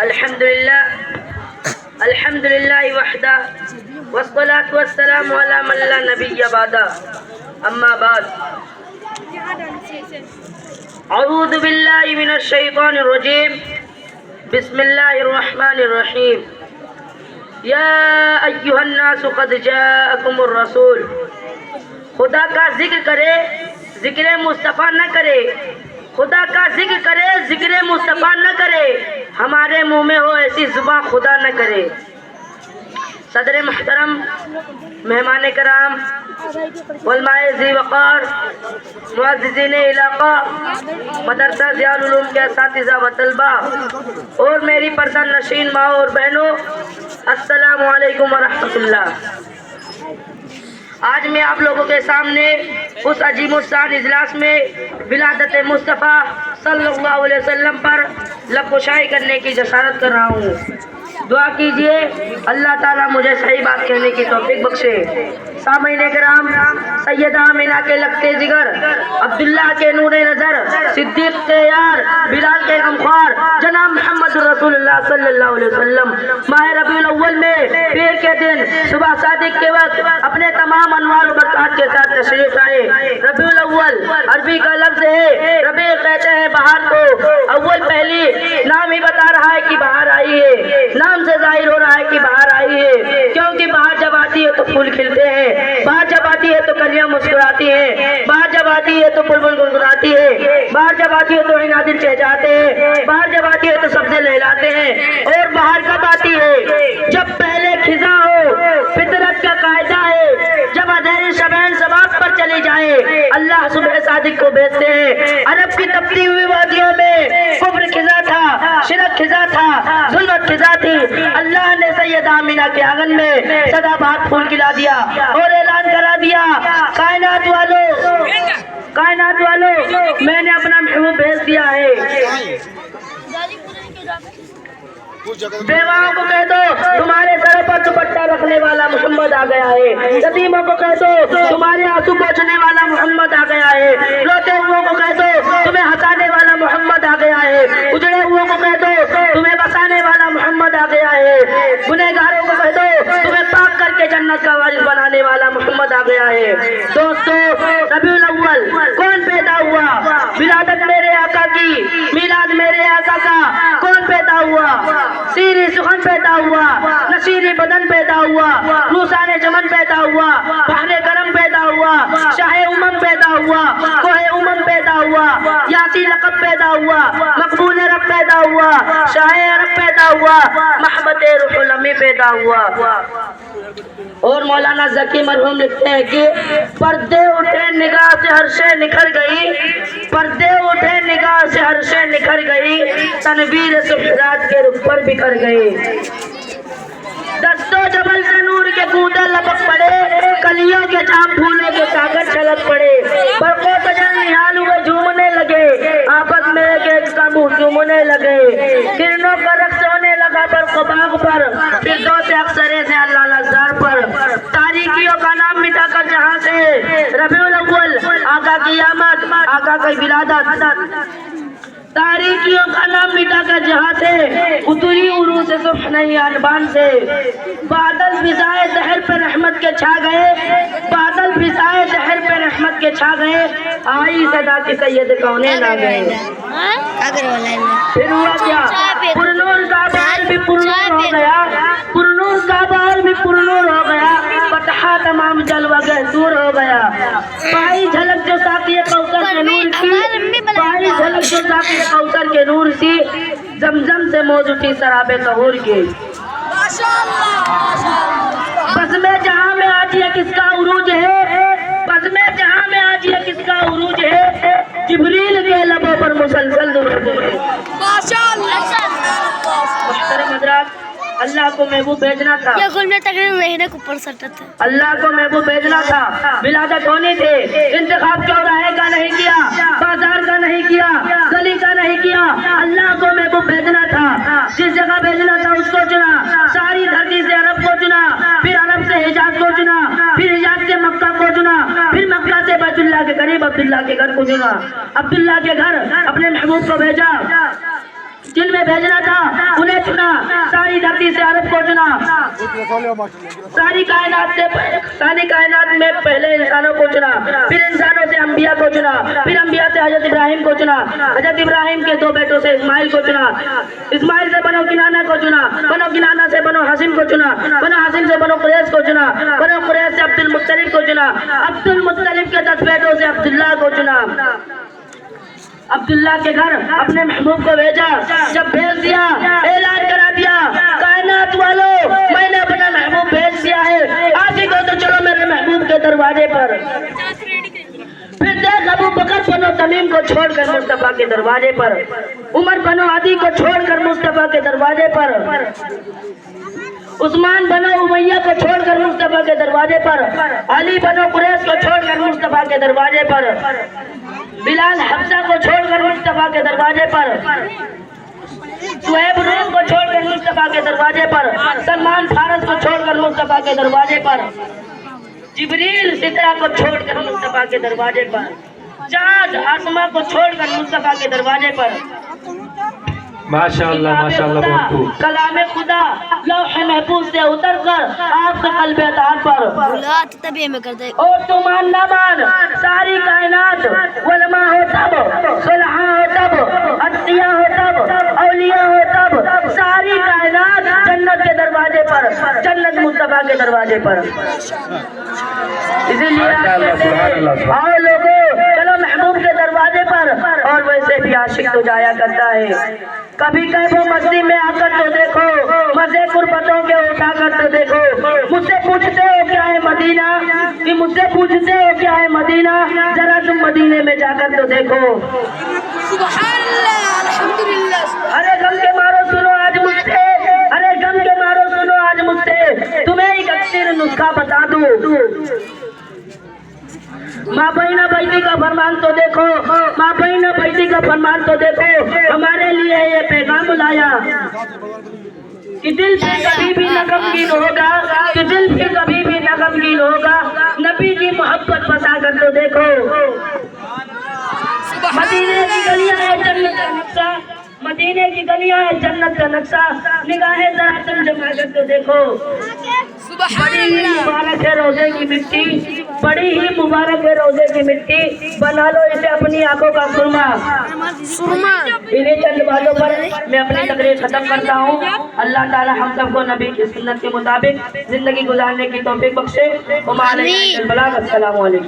الحمد للہ وحدہ والصلاة والسلام علی من لا نبی بعدہ اما بعد اعوذ باللہ من الشیطان الرجیم بسم اللہ الرحمن الرحیم یا ایہا الناس قد جاءکم الرسول. خدا کا ذکر کرے ذکر مصطفیٰ نہ کرے، خدا کا ذکر کرے ذکر مصطفیٰ نہ کرے، ہمارے منہ میں ہو ایسی زباں خدا نہ کرے. صدر محترم، مہمان کرام، علماء ذی وقار، معززین علاقہ، مدرسہ ضیاء العلوم کے اساتذہ و طلبہ اور میری پردہ نشین ماں اور بہنوں، السلام علیکم ورحمۃ اللہ. آج میں آپ لوگوں کے سامنے اس عظیم الشان اجلاس میں ولادت مصطفیٰ صلی اللہ علیہ وسلم پر لب کشائی کرنے کی جسارت کر رہا ہوں. دعا کیجئے اللہ تعالیٰ مجھے صحیح بات کہنے کی توفیق بخشے. سامعین کرام، سیدہ آمنہ کے لگتے جگر، عبداللہ کے نور نظر، صدیق کے یار، بلال کے غمخوار، جناب محمد رسول اللہ صلی اللہ علیہ وسلم ماہ ربیع الاول میں پیر کے دن صبح صادق کے وقت اپنے تمام انوار و برکات کے ساتھ تشریف لائے. ربیع الاول عربی کا لفظ ہے، ربیع کہتے ہیں بہار کو، اول پہلی، نام ہی بتا رہا ہے کہ بہار آئی ہے، نام سے ظاہر ہو رہا ہے کہ بہار آئی ہے، کیونکہ بہار جب آتی ہے تو پھول کھلتے ہیں، بہار جب آتی ہے تو کلیاں مسکراتی ہیں، بہار جب آتی ہے تو بلبل گنگناتی ہے، بہار جب آتی ہے تو عنادل چہچاتے ہیں، بہار جب آتی ہے تو سبزے لہلاتے ہیں. اور بہار کب آتی ہے؟ جب پہلے خزاں ہو، فطرت کا قاعدہ ہے، جب اندھیری شبین سباب پر چلی جائے اللہ صبح صادق کو بھیجتے ہیں. عرب کی تپتی ہوئی وادیوں میں کفر خزاں تھا، شرک خزاں تھا، ظلمت خزاں تھی. اللہ نے سیدہ آمنہ کے آنگن میں سدا بہار پھول کھلا دیا اور اعلان کرا دیا، کائنات والو میں نے اپنا محبوب بھیج دیا ہے. بیواؤں کو کہہ دو تمہارے سر پر دوپٹہ رکھنے والا محمد آ گیا ہے. یتیموں کو کہہ دو تمہارے آنسو پوچھنے والا محمد آ گیا ہے. روتے ہوئے کو کہہ دو تمہیں ہنسانے والا محمد آ گیا ہے. اجڑے ہوئے کو کہہ دو تمہیں بسانے والا محمد آ گیا ہے. گنہگاروں کو کہہ دو تمہیں پاک کر کے جنت کا وارث بنانے والا محمد آ گیا ہے. دوستو، ربیع الاول کون پیدا ہوا؟ ولادت میرے آقا کی، میلاد میرے آقا کا کون پیدا ہوا؟ سیری سخن پیدا ہوا، نشیری بدن پیدا ہوا، روسان چمن پیدا ہوا، بحر کرم پیدا ہوا، شاہ امم پیدا ہوا، کوہ امم پیدا ہوا، یاسی لقب پیدا ہوا، مقبول رب پیدا ہوا، شاہ عرب پیدا ہوا، محبت روح الامی پیدا ہوا. اور مولانا ذکی مرحوم لکھتے ہیں کہ پردے اٹھے نگاہ سے ہر شے نکھر گئی، پردے اٹھے نگاہ سے ہر شے نکھر گئی، تنویر سفرات کے رخ پر بکھر گئی. دستو جبل سے نور کے کودے لپک پڑے، کلیوں کے چاپ پھولوں کے ساگر چھلک پڑے، برقوں تجل نہال ہوئے جھومنے لگے، آپس میں ایک ایک کا منہ چومنے لگے، کرنوں کا رقص ہونے لگا برق و باغ پر، فردوس اکثرے سے اللہ لزار پر. تاریکیوں کا نام مٹا کر جہاں سے ربیع الاول آقا کی آمد، آقا کی ولادت. تاریکیوں کا نام مٹا کر جہاں سے اتری عروج صبح نہیں انبان سے. بادل فضائے دہر پہ رحمت کے چھا گئے، بادل فضائے دہر پہ رحمت کے چھا گئے، آئی صدا کی سید کونین آ گئے. پھر ہوا کیا؟ پرنور کا بال بھی پرنور ہو گیا، پرنور کا بال بھی پرنور ہو گیا، فتحہ تمام جلوہ گہدور ہو گیا. پائی جھلک جو ساقی کوثر کے نور کی، پائی جھلک جو ساقی کوثر کے نور سی، زمزم سے موج اٹھی سراب طہور کی. بزم جہاں میں آج یہ کس کا عروج ہے، بزم جہاں میں آج یہ کس کا عروج ہے، جبریل کے لبوں پر مسلسل درود ہے. محترم حضرات، اللہ کو محبوب بھیجنا تھا، اللہ کو محبوب بھیجنا تھا، ولادت ہونی تھی. انتخاب چوراہے کا نہیں کیا، بازار کا نہیں کیا، گلی کا نہیں کیا، اللہ کو محبوب بھیجنا تھا. جس جگہ بھیجنا تھا اس کو چنا، ساری دھرتی سے عرب کو چنا، پھر عرب سے حجاز کو چنا، پھر حجاز سے مکہ کو چنا، پھر مکہ سے بیت اللہ کے قریب عبداللہ کے گھر کو چنا. عبداللہ کے گھر اپنے محبوب کو بھیجا. جن میں بھیجنا تھا انہیں چنا. ساری کائنات میں پہلے انسانوں کو چنا, پھر انسانوں سے انبیاء کو چنا, پھر انبیاء سے حضرت ابراہیم کو چنا, حضرت ابراہیم کے 2 بیٹوں سے اسماعیل کو چنا, اسماعیل سے بنو کنانہ کو چنا, بنو کنانہ سے بنو حاشم کو چنا, بنو حاشم سے بنو قریش کو چنا, بنو قریش سے عبد المطلب کو چنا, عبد المطلب کے 10 بیٹوں سے عبداللہ کو چنا. عبداللہ کے گھر اپنے محبوب کو بھیجا, جب بھیج دیا اعلان کرا دیا, کائنات والوں میں نے اپنا محبوب بھیج دیا ہے, آگے کو تو چلو میرے محبوب کے دروازے پر. پھر دیکھ ابو بکر بنو تمیم کو چھوڑ کر مصطفیٰ کے دروازے پر, عمر بنو عدی کو چھوڑ کر مصطفیٰ کے دروازے پر, عثمان بنو امیہ کو چھوڑ کر مصطفیٰ کے دروازے پر, علی بنو قریش کو چھوڑ کر مصطفیٰ کے دروازے پر, بلال حبشہ کو چھوڑ کر مصطفیٰ کے دروازے پر, صہیب روم کو چھوڑ کر مصطفیٰ کے دروازے پر, سلمان فارس کو چھوڑ کر مصطفیٰ کے دروازے پر, جبریل سترہ کو چھوڑ کر مصطفیٰ کے دروازے پر, چاند آسماں کو چھوڑ کر مصطفیٰ کے دروازے پر. ماشاءاللہ ماشاءاللہ, بہت خوب. کلام خدا لوح محفوظ سے اتر کر آپ کے قلب اطہار پر, اور تو مان نہ مان, ساری کائنات علماء ہو تب, صلحاء ہو تب, اتقیاء ہو تب, اولیاء ہو تب, ساری کائنات جنت کے دروازے پر, جنت مصطفیٰ کے دروازے پر. اسی لیے آؤ لوگوں چلو محبوب کے دروازے پر. اور ویسے بھی عاشق تو جایا کرتا ہے, کبھی کیف و مستی میں آ کر تو دیکھو, مزے قربتوں کے اٹھا کر تو دیکھو. مجھ سے پوچھتے ہو کیا ہے مدینہ, کہ مجھ سے پوچھتے ہو کیا ہے مدینہ, ذرا تم مدینے میں جا کر تو دیکھو. سبحان اللہ, الحمدللہ. ارے غم کے مارو سنو آج مجھ سے, ارے غم کے مارو سنو آج مجھ سے, تمہیں ایک اکثر نسخہ بتا دوں. ماں بہینہ بیٹی کا فرمان تو دیکھو, ماں بہینہ بیٹی کا فرمان تو دیکھو, ہمارے لیے یہ پیغام لایا کہ دل بھی کبھی بھی نہ غمگین ہوگا, کہ دل بھی کبھی بھی نہ غمگین ہوگا, نبی کی محبت بسا کر تو دیکھو. مدینے کی گلیاں ہیں جنت کا نقشہ, مدینے کی گلیاں ہیں جنت کا نقشہ, نگاہیں ذرا تم جما کر تو دیکھو. بڑی ہی مبارک ہے روزے کی مٹی, بڑی ہی مبارک ہے روزے کی مٹی, بنا لو اسے اپنی آنکھوں کا سرما. انہیں چند باتوں پر میں اپنی تقریر ختم کرتا ہوں. اللہ تعالی ہم سب کو نبی کی سنت کے مطابق زندگی گزارنے کی توفیق بخشے. السلام علیکم.